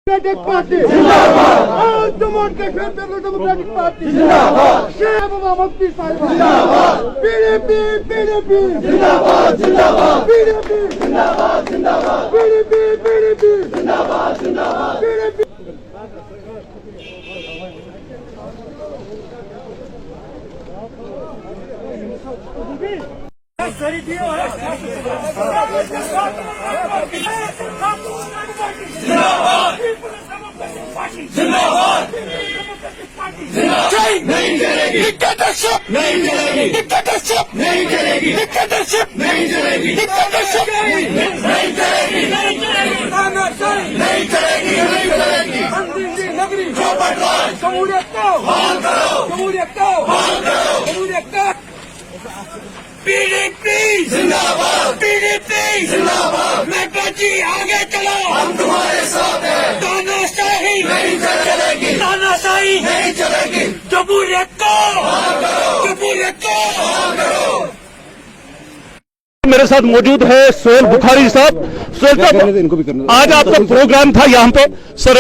Democratic party जिंदाबाद, Jammu and Kashmir peoples democratic party जिंदाबाद, शेख मोहम्मद पीर साहिब जिंदाबाद, पीडीपी पीडीपी जिंदाबाद जिंदाबाद, पीडीपी जिंदाबाद जिंदाबाद, पीडीपी पीडीपी जिंदाबाद जिंदाबाद, पीडीपी नहीं चलेगी, डिक्टेटरशिप नहीं चलेगी, डिक्टेटरशिप नहीं चलेगी, डिक्टेटरशिप नहीं चलेगी, डिक्टेटरशिप नहीं चलेगी, नहीं चलेगी, नहीं चलेगी, नहीं चलेगी। नगरी चौपट राज, जमहूरियत को बहाल करो, जमहूरियत को बहाल करो, जमहूरियत को। पीडीपी जिंदाबाद, पीडीपी जिंदाबाद। मेहता जी आगे चलो, हम तुम्हारे साथ हैं। तानाशाही नहीं चलेगी, तानाशाही नहीं चलेगी, जमहूरियत को बहाल करो, जमहूरियत को बहाल करो। मेरे साथ मौजूद है सोहेल बुखारी साहब। सोहेल साहब, आज आपका प्रोग्राम था यहाँ पे सर,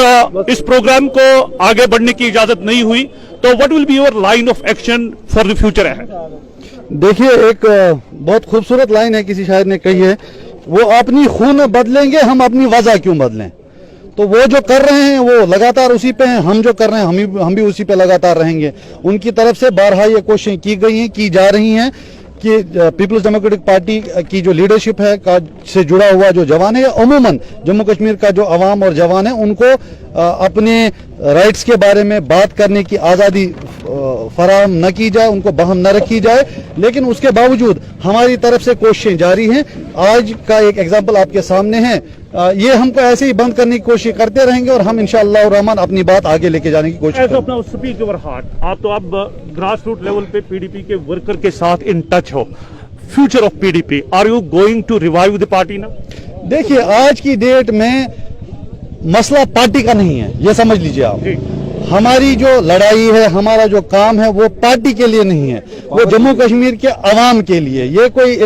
इस प्रोग्राम को आगे बढ़ने की इजाजत नहीं हुई, तो what will be your line of action for the future है? देखिए, एक बहुत खूबसूरत लाइन है, किसी शायर ने कही है, वो अपनी खून बदलेंगे, हम अपनी वजह क्यों बदलें। तो वो जो कर रहे हैं वो लगातार उसी पे हैं, हम जो कर रहे हैं हम भी उसी पे लगातार रहेंगे। उनकी तरफ से बारहा ये कोशिशें की गई हैं, की जा रही हैं कि पीपल्स डेमोक्रेटिक पार्टी की जो लीडरशिप है से जुड़ा हुआ जो जवान है, अमूमन जम्मू कश्मीर का जो अवाम और जवान है, उनको अपने राइट्स के बारे में बात करने की आज़ादी फराहम न की जाए, उनको बहम न रखी जाए। लेकिन उसके बावजूद हमारी तरफ से कोशिशें जारी हैं। आज का एक एग्जाम्पल आपके सामने है। ये हमको ऐसे ही बंद करने की कोशिश करते रहेंगे और हम इंशाअल्लाह रहमान अपनी बात आगे लेके जाने की कोशिश करेंगे। आप ग्रास रूट लेवल पे पीडीपी के वर्कर के साथ इन टच हो। Future of PDP, are you going to revive the party ना? देखिए, आज की डेट में मसला पार्टी का नहीं है, ये समझ लीजिए आप। हमारी जो लड़ाई है, हमारा जो काम है, वो पार्टी के लिए नहीं है, वो जम्मू कश्मीर के अवाम के लिए। ये कोई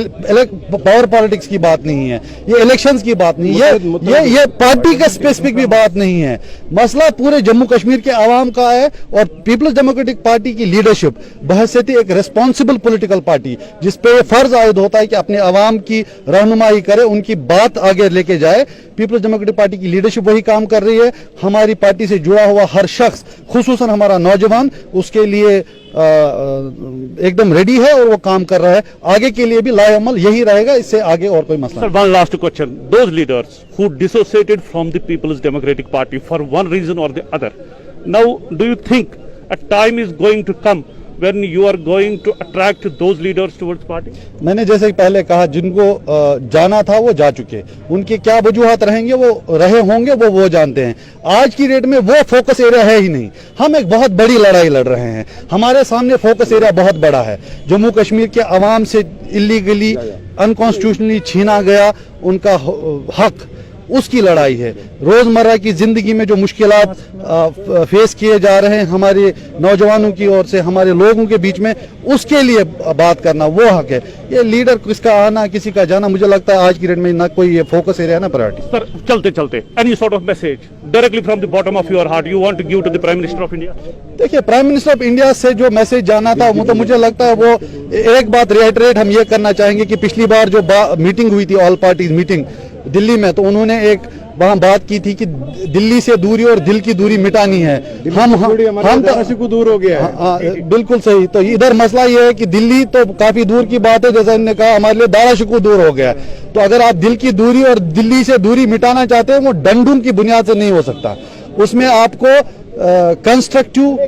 पावर पॉलिटिक्स की बात नहीं है, ये इलेक्शंस की बात नहीं है, ये पार्टी का स्पेसिफिक भी बात नहीं है। मसला पूरे जम्मू कश्मीर के अवाम का है। और पीपल्स डेमोक्रेटिक पार्टी की लीडरशिप बहैसियत एक रिस्पॉन्सिबल पॉलिटिकल पार्टी, जिसपे फर्ज आयद होता है कि अपने अवाम की रहनुमाई करे, उनकी बात आगे लेके जाए। पीपल्स डेमोक्रेटिक पार्टी की लीडरशिप वही काम कर रही है। हमारी पार्टी से जुड़ा हुआ हर शख्स, खुसूसन हमारा नौजवान, उसके लिए एकदम रेडी है और वो काम कर रहा है। आगे के लिए भी लाएअमल यही रहेगा, इससे आगे और कोई मसला नहीं। Sir, one last question. Those leaders who dissociated from the People's Democratic Party for one reason or the other, now do you think a time is going to come when you are going to attract those leaders towards party? मैंने जैसे पहले कहा, जिनको जाना था वो जा चुके, उनके क्या वजूहात रहेंगे वो रहे होंगे, वो जानते हैं। आज की डेट में वो फोकस एरिया है ही नहीं। हम एक बहुत बड़ी लड़ाई लड़ रहे हैं, हमारे सामने फोकस एरिया बहुत बड़ा है। जम्मू कश्मीर के अवाम से इलीगली अनकॉन्स्टिट्यूशनली छीना गया उनका हक, उसकी लड़ाई है। रोजमर्रा की जिंदगी में जो मुश्किलात फेस किए जा रहे हैं हमारे नौजवानों की ओर से, हमारे लोगों के बीच में, उसके लिए बात करना वो हक है। ये लीडर किसका आना किसी का जाना, मुझे लगता है आज की डेट में ना कोई ये फोकस एरिया है ना प्रायोरिटी। सर, चलते चलते any sort of message directly from the bottom of your heart you want to give to the prime minister of India? देखिए, प्राइम मिनिस्टर ऑफ इंडिया से जो मैसेज जाना था, तो मुझे लगता है वो एक बात रिएटरेट हम ये करना चाहेंगे कि पिछली बार जो मीटिंग हुई थी, ऑल पार्टीज मीटिंग दिल्ली में, तो उन्होंने एक वहां बात की थी कि दिल्ली से दूरी और दिल की दूरी मिटानी है। हम को दूर हो गया है। बिल्कुल सही। तो इधर मसला ये है कि दिल्ली तो काफी दूर की बात है, जैसा इन्होंने कहा हमारे लिए दाराशिकू दूर हो गया है। तो अगर आप दिल की दूरी और दिल्ली से दूरी मिटाना चाहते हैं, वो डंडूम की बुनियाद से नहीं हो सकता। उसमें आपको कंस्ट्रक्टिव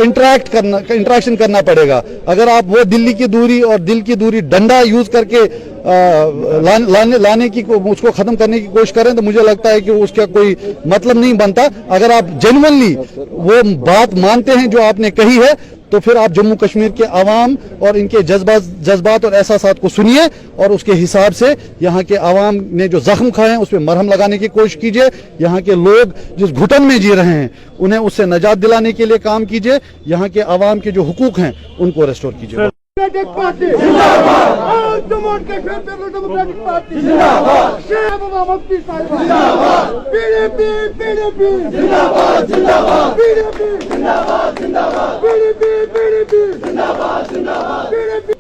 इंटरेक्शन करना पड़ेगा। अगर आप वो दिल्ली की दूरी और दिल की दूरी डंडा यूज करके लाने की उसको खत्म करने की कोशिश करें, तो मुझे लगता है कि उसका कोई मतलब नहीं बनता। अगर आप जेन्युइनली वो बात मानते हैं जो आपने कही है, तो फिर आप जम्मू कश्मीर के अवाम और इनके जज्बात और एहसासात को सुनिए और उसके हिसाब से यहाँ के अवाम ने जो जख्म खाए हैं उस पर मरहम लगाने की कोशिश कीजिए। यहाँ के लोग जिस घुटन में जी रहे हैं उन्हें उससे निजात दिलाने के लिए काम कीजिए। यहाँ के अवाम के जो हुकूक हैं उनको रेस्टोर कीजिए। डेमोक्रेटिक पार्टी जिंदाबाद, Jummu and Kashmir People's Democratic Party Zindabad. Sheikh Mohammed Mufti Sahib Zindabad. PDP, PDP Zindabad, Zindabad. PDP Zindabad, Zindabad. PDP, PDP Zindabad, Zindabad. PDP